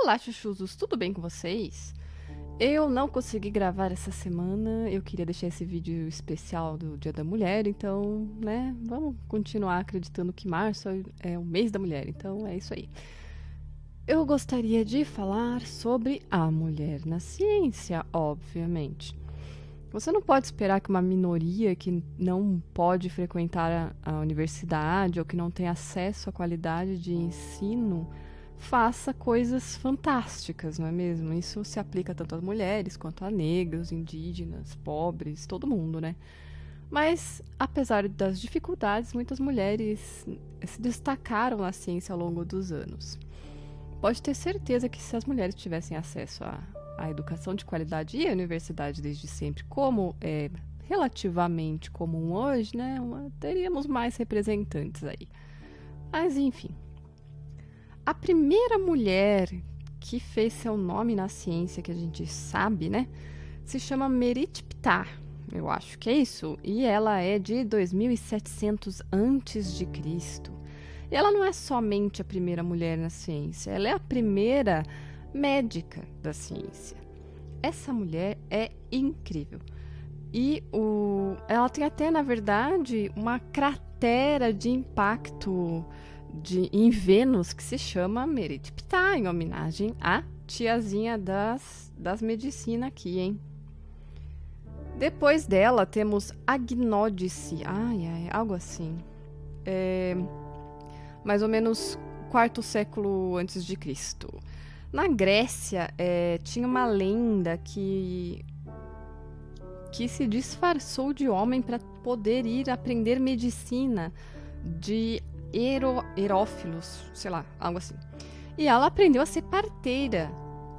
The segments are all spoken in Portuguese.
Olá, chuchuzos, tudo bem com vocês? Eu não consegui gravar essa semana, eu queria deixar esse vídeo especial do Dia da Mulher, então, né, vamos continuar acreditando que março é o mês da mulher, então é isso aí. Eu gostaria de falar sobre a mulher na ciência, obviamente. Você não pode esperar que uma minoria que não pode frequentar a universidade ou que não tem acesso à qualidade de ensino faça coisas fantásticas, não é mesmo? Isso se aplica tanto às mulheres quanto a negros, indígenas, pobres, todo mundo, né? Mas, apesar das dificuldades, muitas mulheres se destacaram na ciência ao longo dos anos. Pode ter certeza que se as mulheres tivessem acesso à educação de qualidade e à universidade desde sempre, como é relativamente comum hoje, né, teríamos mais representantes aí. Mas, enfim. A primeira mulher que fez seu nome na ciência, que a gente sabe, né, se chama Merit Ptah, eu acho que é isso, e ela é de 2700 antes de Cristo. E ela não é somente a primeira mulher na ciência, ela é a primeira médica da ciência. Essa mulher é incrível. E ela tem até, na verdade, uma cratera de impacto em Vênus que se chama Merit Ptah, em homenagem à tiazinha das medicinas aqui, hein? Depois dela temos Agnódice, algo assim. Mais ou menos quarto século antes de Cristo. Na Grécia, tinha uma lenda que se disfarçou de homem para poder ir aprender medicina de Herófilos, sei lá, algo assim. E ela aprendeu a ser parteira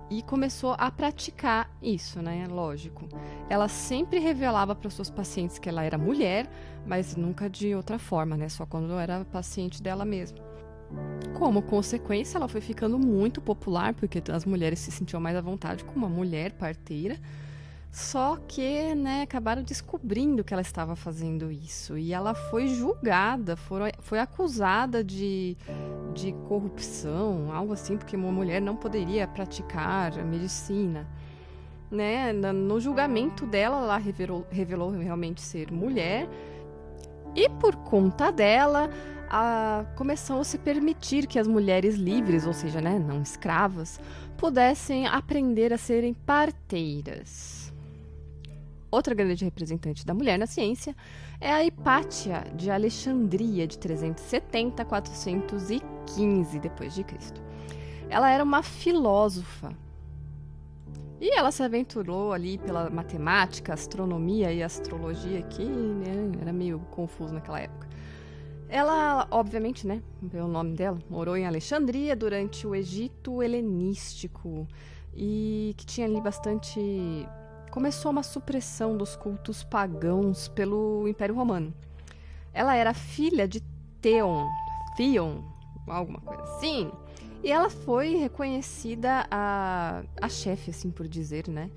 e começou a praticar isso, né? Lógico. Ela sempre revelava para suas pacientes que ela era mulher, mas nunca de outra forma, né? Só quando era paciente dela mesma. Como consequência, ela foi ficando muito popular, porque as mulheres se sentiam mais à vontade com uma mulher parteira. Só que, né, acabaram descobrindo que ela estava fazendo isso. E ela foi julgada, foi acusada de corrupção, algo assim, porque uma mulher não poderia praticar a medicina. Né? No julgamento dela, ela revelou realmente ser mulher. E por conta dela, começou a se permitir que as mulheres livres, ou seja, né, não escravas, pudessem aprender a serem parteiras. Outra grande representante da mulher na ciência é a Hipátia de Alexandria, de 370 a 415 d.C. Ela era uma filósofa. E ela se aventurou ali pela matemática, astronomia e astrologia, que, né, era meio confuso naquela época. Ela, obviamente, né, pelo nome dela, morou em Alexandria durante o Egito helenístico e que tinha ali bastante... Começou uma supressão dos cultos pagãos pelo Império Romano. Ela era filha de Theon, alguma coisa assim. E ela foi reconhecida a chefe, assim por dizer, né,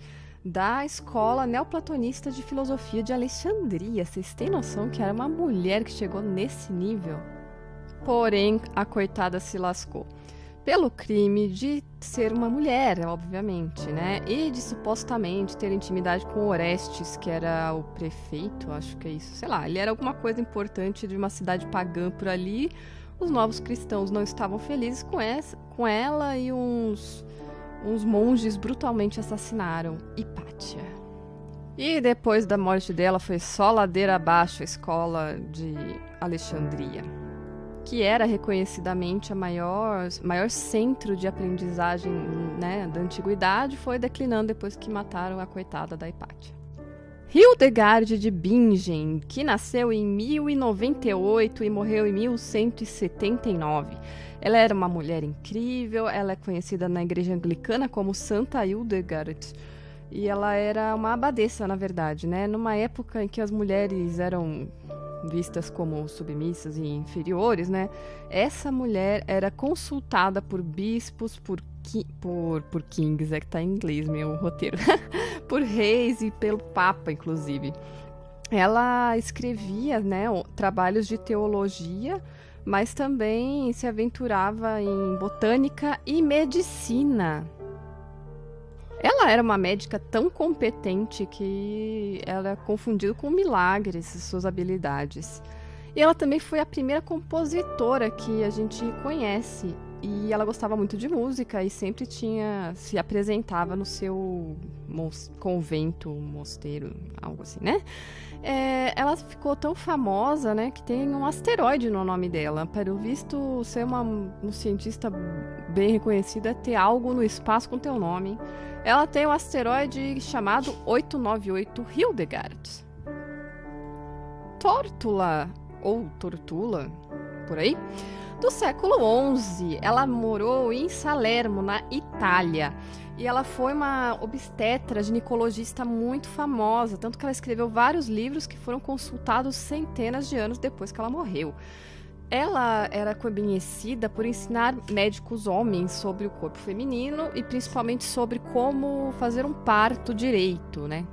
da escola neoplatonista de filosofia de Alexandria. Vocês têm noção que era uma mulher que chegou nesse nível? Porém, a coitada se lascou. Pelo crime de ser uma mulher, obviamente, né? E de supostamente ter intimidade com Orestes, que era o prefeito, acho que é isso. Sei lá, ele era alguma coisa importante de uma cidade pagã por ali. Os novos cristãos não estavam felizes com ela e uns monges brutalmente assassinaram Hipátia. E depois da morte dela foi só ladeira abaixo a escola de Alexandria, que era reconhecidamente a maior centro de aprendizagem, né, da antiguidade, foi declinando depois que mataram a coitada da Hipátia. Hildegard de Bingen, que nasceu em 1098 e morreu em 1179. Ela era uma mulher incrível, ela é conhecida na igreja anglicana como Santa Hildegard, e ela era uma abadesa, na verdade, né, numa época em que as mulheres eram vistas como submissas e inferiores, né? Essa mulher era consultada por bispos, por kings, é que tá em inglês meu roteiro, por reis e pelo papa, inclusive. Ela escrevia, né, trabalhos de teologia mas também se aventurava em botânica e medicina. Ela era uma médica tão competente que ela é confundida com milagres, suas habilidades. E ela também foi a primeira compositora que a gente conhece. E ela gostava muito de música e sempre se apresentava no seu convento, mosteiro, algo assim, né? Ela ficou tão famosa, né, que tem um asteroide no nome dela. Pelo visto, ser um cientista bem reconhecido é ter algo no espaço com teu nome. Ela tem um asteroide chamado 898 Hildegard. Tórtula, ou Tortula, por aí, do século XI. Ela morou em Salerno, na Itália. E ela foi uma obstetra, ginecologista muito famosa, tanto que ela escreveu vários livros que foram consultados centenas de anos depois que ela morreu. Ela era conhecida por ensinar médicos homens sobre o corpo feminino e principalmente sobre como fazer um parto direito, né?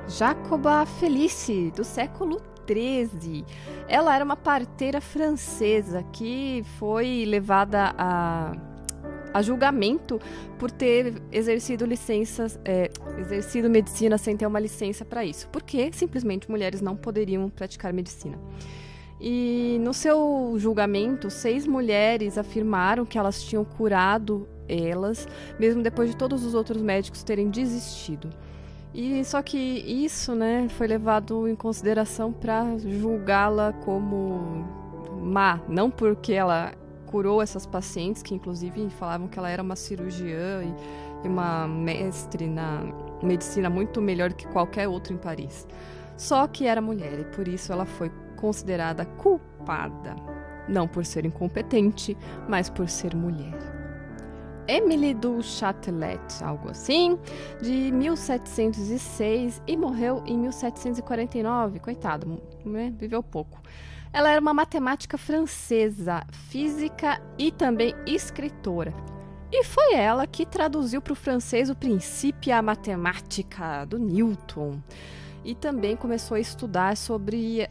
Jacoba Felice, do século XIII. Ela era uma parteira francesa que foi levada a julgamento por ter exercido medicina sem ter uma licença para isso, porque simplesmente mulheres não poderiam praticar medicina. E no seu julgamento, 6 mulheres afirmaram que elas tinham curado elas, mesmo depois de todos os outros médicos terem desistido. E só que isso, né, foi levado em consideração para julgá-la como má, não porque ela curou essas pacientes, que inclusive falavam que ela era uma cirurgiã e uma mestre na medicina muito melhor que qualquer outro em Paris. Só que era mulher e por isso ela foi considerada culpada, não por ser incompetente, mas por ser mulher. Emily du Châtelet, algo assim, de 1706 e morreu em 1749, coitado, né? Viveu pouco. Ela era uma matemática francesa, física e também escritora. E foi ela que traduziu para o francês o Principia Mathematica do Newton. E também começou a estudar sobre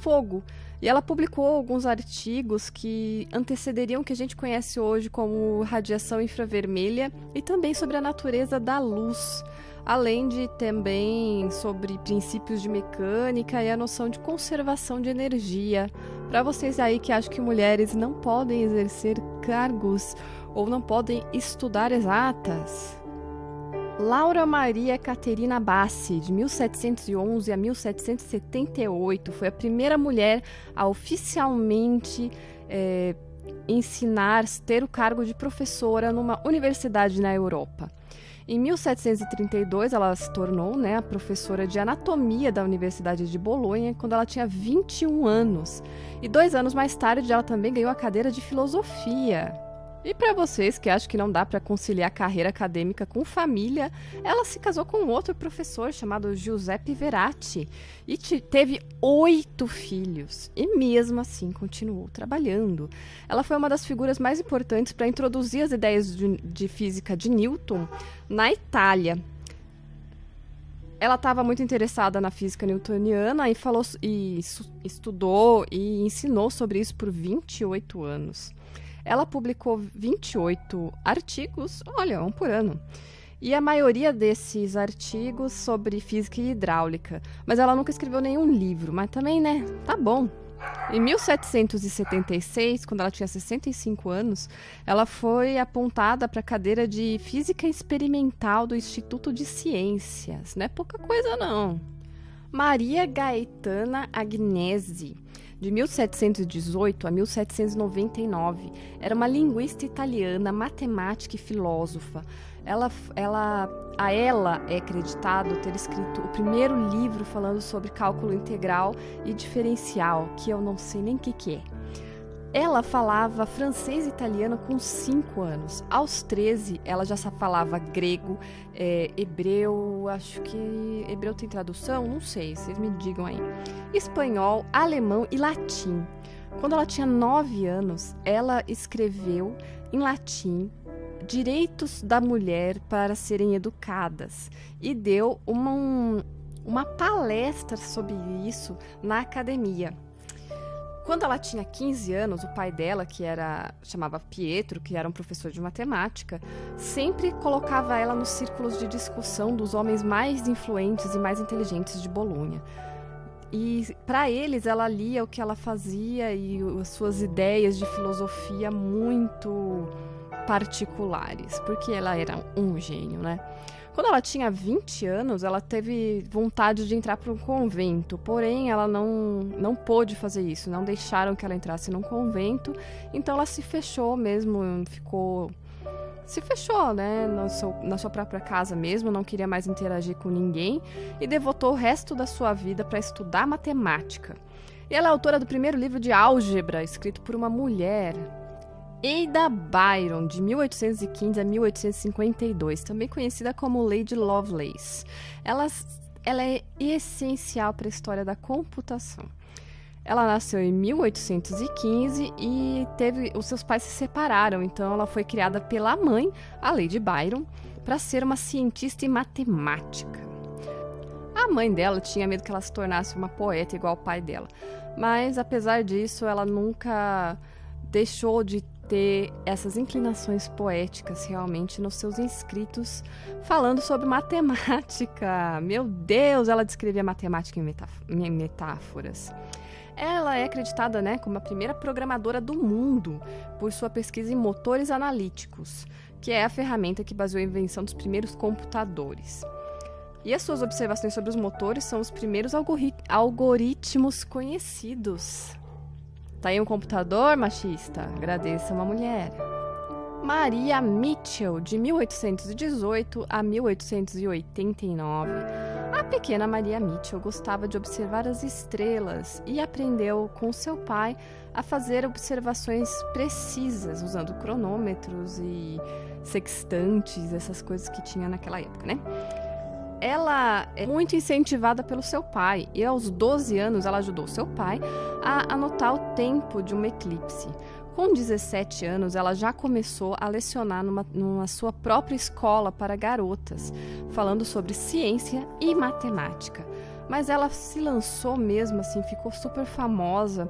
fogo. E ela publicou alguns artigos que antecederiam o que a gente conhece hoje como radiação infravermelha e também sobre a natureza da luz, além de também sobre princípios de mecânica e a noção de conservação de energia. Para vocês aí que acham que mulheres não podem exercer cargos ou não podem estudar exatas. Laura Maria Caterina Bassi, de 1711 a 1778, foi a primeira mulher a oficialmente ter o cargo de professora numa universidade na Europa. Em 1732, ela se tornou, né, a professora de anatomia da Universidade de Bolonha, quando ela tinha 21 anos. E 2 anos mais tarde, ela também ganhou a cadeira de filosofia. E para vocês que acham que não dá para conciliar carreira acadêmica com família, ela se casou com outro professor chamado Giuseppe Verratti e teve 8 filhos. E mesmo assim continuou trabalhando. Ela foi uma das figuras mais importantes para introduzir as ideias de física de Newton na Itália. Ela estava muito interessada na física newtoniana e estudou e ensinou sobre isso por 28 anos. Ela publicou 28 artigos, olha, um por ano. E a maioria desses artigos sobre física e hidráulica. Mas ela nunca escreveu nenhum livro, mas também, né, tá bom. Em 1776, quando ela tinha 65 anos, ela foi apontada para a cadeira de Física Experimental do Instituto de Ciências. Não é pouca coisa, não. Maria Gaetana Agnesi, de 1718 a 1799, era uma linguista italiana, matemática e filósofa. A ela é acreditado ter escrito o primeiro livro falando sobre cálculo integral e diferencial, que eu não sei nem o que é. Ela falava francês e italiano com 5 anos. Aos 13, ela já falava grego, hebreu, acho que hebreu tem tradução? Não sei, vocês me digam aí. Espanhol, alemão e latim. Quando ela tinha 9 anos, ela escreveu em latim Direitos da Mulher para Serem Educadas e deu uma palestra sobre isso na academia. Quando ela tinha 15 anos, o pai dela, chamava Pietro, que era um professor de matemática, sempre colocava ela nos círculos de discussão dos homens mais influentes e mais inteligentes de Bolonha. E para eles ela lia o que ela fazia e as suas ideias de filosofia muito particulares, porque ela era um gênio, né? Quando ela tinha 20 anos, ela teve vontade de entrar para um convento, porém ela não pôde fazer isso, não deixaram que ela entrasse num convento, então ela se fechou mesmo, se fechou, né, na sua própria casa mesmo, não queria mais interagir com ninguém e devotou o resto da sua vida para estudar matemática. E ela é autora do primeiro livro de álgebra, escrito por uma mulher, Ada Byron, de 1815 a 1852, também conhecida como Lady Lovelace. Ela é essencial para a história da computação. Ela nasceu em 1815 e os seus pais se separaram, então ela foi criada pela mãe, a Lady Byron, para ser uma cientista e matemática. A mãe dela tinha medo que ela se tornasse uma poeta igual o pai dela, mas apesar disso, ela nunca deixou de ter essas inclinações poéticas realmente nos seus escritos, falando sobre matemática. Meu Deus, ela descrevia matemática em metáforas. Ela é acreditada, né, como a primeira programadora do mundo por sua pesquisa em motores analíticos, que é a ferramenta que baseou a invenção dos primeiros computadores. E as suas observações sobre os motores são os primeiros algoritmos conhecidos. Tá aí um computador, machista? Agradeça uma mulher. Maria Mitchell, de 1818 a 1889. A pequena Maria Mitchell gostava de observar as estrelas e aprendeu com seu pai a fazer observações precisas, usando cronômetros e sextantes, essas coisas que tinha naquela época, né? Ela é muito incentivada pelo seu pai e aos 12 anos ela ajudou seu pai a anotar o tempo de um eclipse. Com 17 anos ela já começou a lecionar numa sua própria escola para garotas, falando sobre ciência e matemática. Mas ela se lançou mesmo assim, ficou super famosa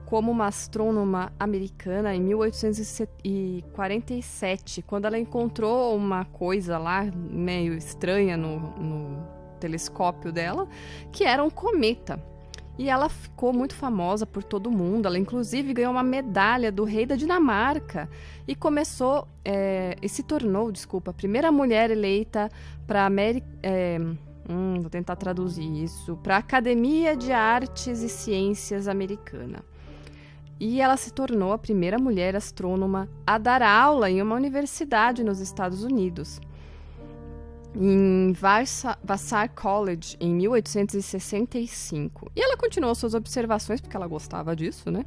como uma astrônoma americana em 1847, quando ela encontrou uma coisa lá meio estranha no telescópio dela, que era um cometa. E ela ficou muito famosa por todo mundo. Ela inclusive ganhou uma medalha do rei da Dinamarca e se tornou a primeira mulher eleita para vou tentar traduzir isso, para a Academia de Artes e Ciências Americana. E ela se tornou a primeira mulher astrônoma a dar aula em uma universidade nos Estados Unidos, em Vassar College, em 1865. E ela continuou suas observações, porque ela gostava disso, né?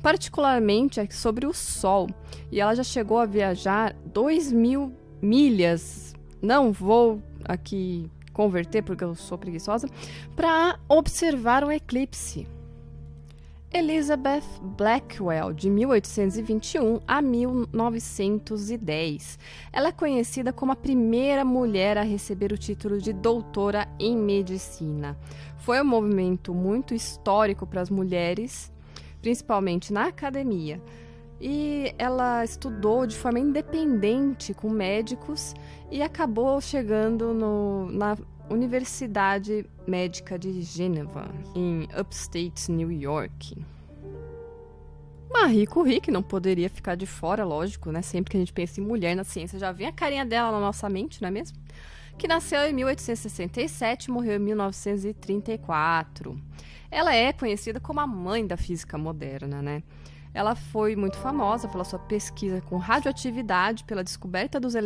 Particularmente sobre o Sol. E ela já chegou a viajar 2.000 milhas. Não vou aqui converter, porque eu sou preguiçosa, para observar um eclipse. Elizabeth Blackwell, de 1821 a 1910. Ela é conhecida como a primeira mulher a receber o título de doutora em medicina. Foi um movimento muito histórico para as mulheres, principalmente na academia. E ela estudou de forma independente com médicos e acabou chegando na Universidade Médica de Geneva, em Upstate New York. Marie Curie, que não poderia ficar de fora, lógico, né? Sempre que a gente pensa em mulher na ciência, já vem a carinha dela na nossa mente, não é mesmo? Que nasceu em 1867 e morreu em 1934. Ela é conhecida como a mãe da física moderna, né? Ela foi muito famosa pela sua pesquisa com radioatividade, pela descoberta dos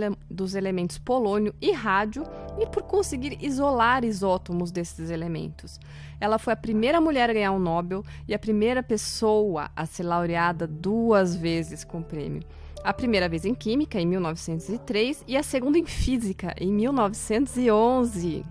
elementos polônio e rádio e por conseguir isolar isótomos desses elementos. Ela foi a primeira mulher a ganhar um Nobel e a primeira pessoa a ser laureada 2 vezes com o prêmio. A primeira vez em Química, em 1903, e a segunda em Física, em 1911.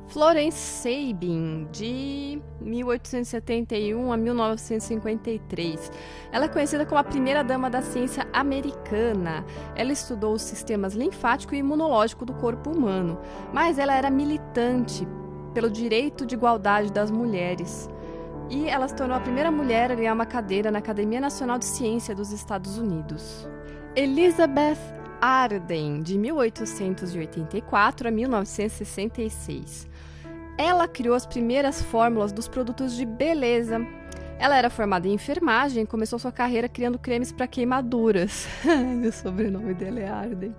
Florence Sabin, de 1871 a 1953. Ela é conhecida como a primeira dama da ciência americana. Ela estudou os sistemas linfático e imunológico do corpo humano, mas ela era militante pelo direito de igualdade das mulheres. E ela se tornou a primeira mulher a ganhar uma cadeira na Academia Nacional de Ciência dos Estados Unidos. Elizabeth Arden, de 1884 a 1966. Ela criou as primeiras fórmulas dos produtos de beleza. Ela era formada em enfermagem e começou sua carreira criando cremes para queimaduras. O sobrenome dela é Arden.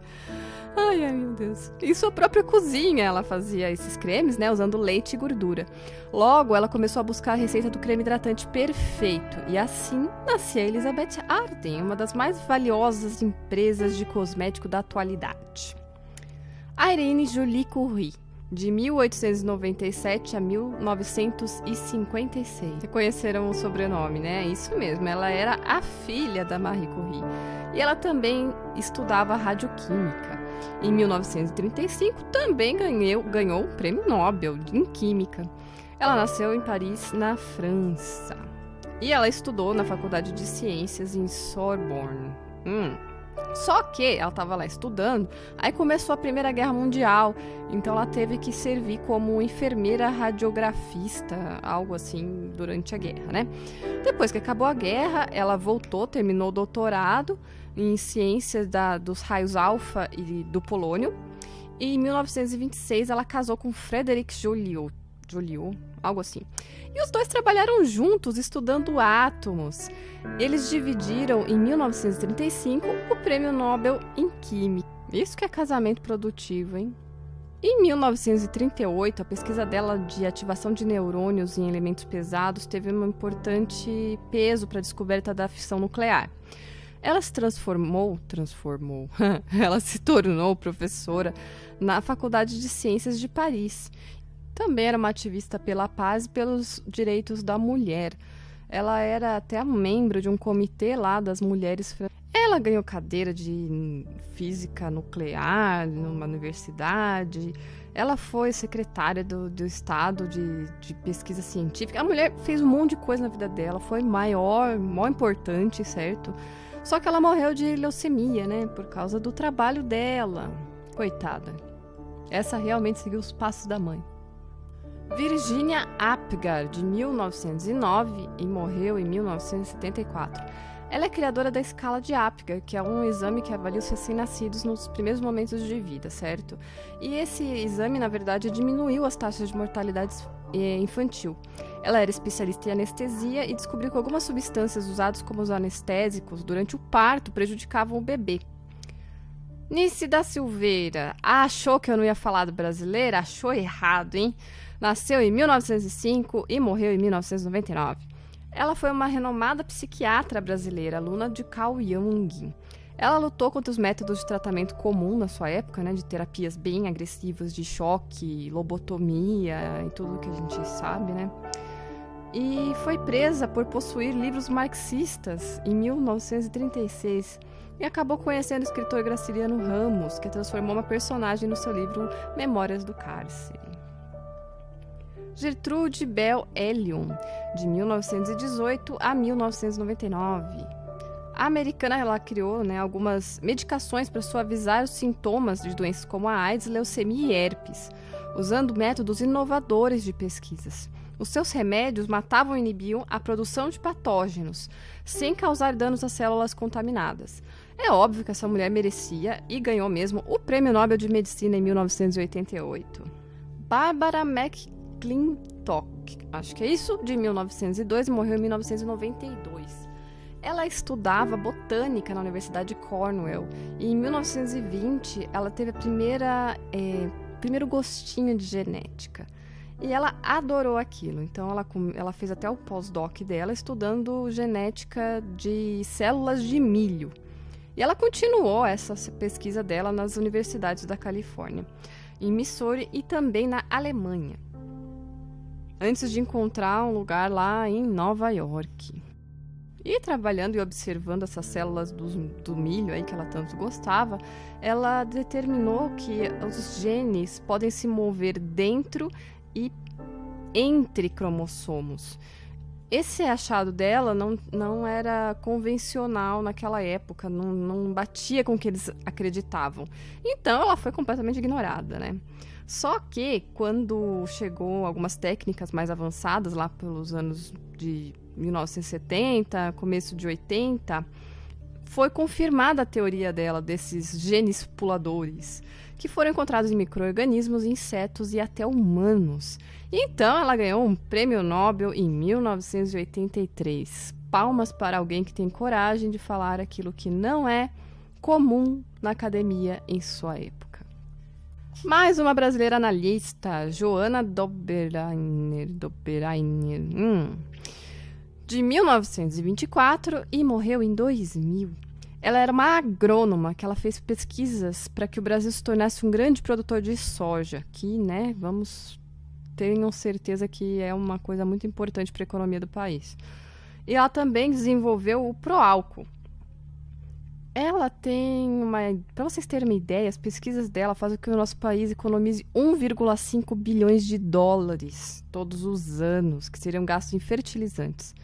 Ai, meu Deus. Em sua própria cozinha ela fazia esses cremes, né, usando leite e gordura. Logo, ela começou a buscar a receita do creme hidratante perfeito. E assim nascia a Elizabeth Arden, uma das mais valiosas empresas de cosmético da atualidade. Irene Julie Curie, de 1897 a 1956. Reconheceram o sobrenome, né? Isso mesmo, ela era a filha da Marie Curie. E ela também estudava radioquímica. Em 1935, também ganhou o Prêmio Nobel em Química. Ela nasceu em Paris, na França. E ela estudou na Faculdade de Ciências em Sorbonne. Só que ela estava lá estudando, aí começou a Primeira Guerra Mundial, então ela teve que servir como enfermeira radiografista, algo assim, durante a guerra, né? Depois que acabou a guerra, ela voltou, terminou o doutorado em ciências dos raios alfa e do polônio, e em 1926 ela casou com Frederic Joliot, algo assim. E os dois trabalharam juntos estudando átomos. Eles dividiram, em 1935, o Prêmio Nobel em Química. Isso que é casamento produtivo, hein? Em 1938, a pesquisa dela de ativação de neurônios em elementos pesados teve um importante peso para a descoberta da fissão nuclear. Ela se ela se tornou professora na Faculdade de Ciências de Paris. Também era uma ativista pela paz e pelos direitos da mulher. Ela era até membro de um comitê lá das mulheres. Ela ganhou cadeira de física nuclear numa universidade. Ela foi secretária do Estado de pesquisa científica. A mulher fez um monte de coisa na vida dela. Foi maior importante, certo? Só que ela morreu de leucemia, né? Por causa do trabalho dela. Coitada. Essa realmente seguiu os passos da mãe. Virginia Apgar, de 1909 e morreu em 1974. Ela é criadora da escala de Apgar, que é um exame que avalia os recém-nascidos nos primeiros momentos de vida, certo? E esse exame, na verdade, diminuiu as taxas de mortalidade infantil. Ela era especialista em anestesia e descobriu que algumas substâncias usadas como os anestésicos durante o parto prejudicavam o bebê. Nice da Silveira, achou que eu não ia falar do brasileiro? Achou errado, hein? Nasceu em 1905 e morreu em 1999. Ela foi uma renomada psiquiatra brasileira, aluna de Carl Jung. Ela lutou contra os métodos de tratamento comum na sua época, né, de terapias bem agressivas de choque, lobotomia e tudo que a gente sabe, né? E foi presa por possuir livros marxistas em 1936 e acabou conhecendo o escritor Graciliano Ramos, que transformou uma personagem no seu livro Memórias do Cárcere. Gertrude Bell Elion, de 1918 a 1999. A americana ela criou, né, algumas medicações para suavizar os sintomas de doenças como a AIDS, leucemia e herpes, usando métodos inovadores de pesquisas. Os seus remédios matavam e inibiam a produção de patógenos, sem causar danos às células contaminadas. É óbvio que essa mulher merecia e ganhou mesmo o Prêmio Nobel de Medicina em 1988. Barbara McClintock, acho que é isso, de 1902 e morreu em 1992. Ela estudava botânica na Universidade de Cornell e em 1920 ela teve primeiro gostinho de genética. E ela adorou aquilo, então ela fez até o pós-doc dela estudando genética de células de milho. E ela continuou essa pesquisa dela nas universidades da Califórnia, em Missouri e também na Alemanha, antes de encontrar um lugar lá em Nova York. E trabalhando e observando essas células do milho aí que ela tanto gostava, ela determinou que os genes podem se mover dentro e entre cromossomos. esse achado dela não era convencional naquela época, não batia com o que eles acreditavam. Então ela foi completamente ignorada, né? Só que quando chegou algumas técnicas mais avançadas, lá pelos anos de 1970, começo de 80, foi confirmada a teoria dela desses genes puladores, que foram encontrados em micro-organismos, insetos e até humanos. Então ela ganhou um prêmio Nobel em 1983. Palmas para alguém que tem coragem de falar aquilo que não é comum na academia em sua época. Mais uma brasileira na lista, Joana Dobereiner, de 1924 e morreu em 2000. Ela era uma agrônoma que ela fez pesquisas para que o Brasil se tornasse um grande produtor de soja, que, né, tenham certeza que é uma coisa muito importante para a economia do país. E ela também desenvolveu o Proálcool. Ela tem para vocês terem uma ideia, as pesquisas dela fazem com que o nosso país economize 1,5 bilhões de dólares todos os anos, que seriam gastos em fertilizantes.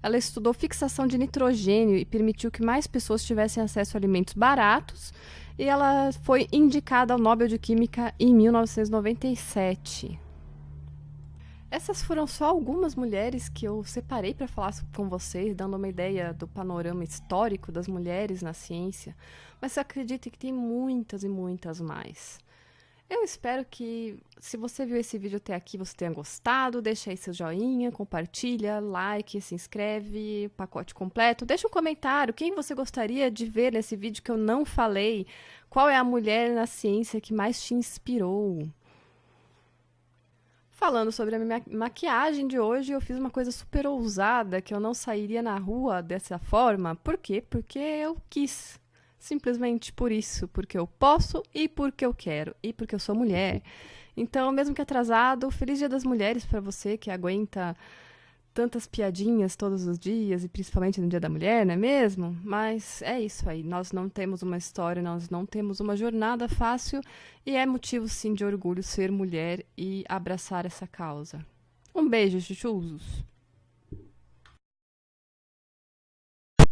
Ela estudou fixação de nitrogênio e permitiu que mais pessoas tivessem acesso a alimentos baratos, e ela foi indicada ao Nobel de Química em 1997. Essas foram só algumas mulheres que eu separei para falar com vocês, dando uma ideia do panorama histórico das mulheres na ciência, mas acreditem que tem muitas e muitas mais. Eu espero que, se você viu esse vídeo até aqui, você tenha gostado. Deixa aí seu joinha, compartilha, like, se inscreve, pacote completo. Deixa um comentário, quem você gostaria de ver nesse vídeo que eu não falei? Qual é a mulher na ciência que mais te inspirou? Falando sobre a minha maquiagem de hoje, eu fiz uma coisa super ousada, que eu não sairia na rua dessa forma. Por quê? Porque eu quis. Simplesmente por isso, porque eu posso e porque eu quero, e porque eu sou mulher. Então, mesmo que atrasado, feliz Dia das Mulheres para você que aguenta tantas piadinhas todos os dias, e principalmente no Dia da Mulher, não é mesmo? Mas é isso aí, nós não temos uma história, nós não temos uma jornada fácil, e é motivo sim de orgulho ser mulher e abraçar essa causa. Um beijo, chuchuzos!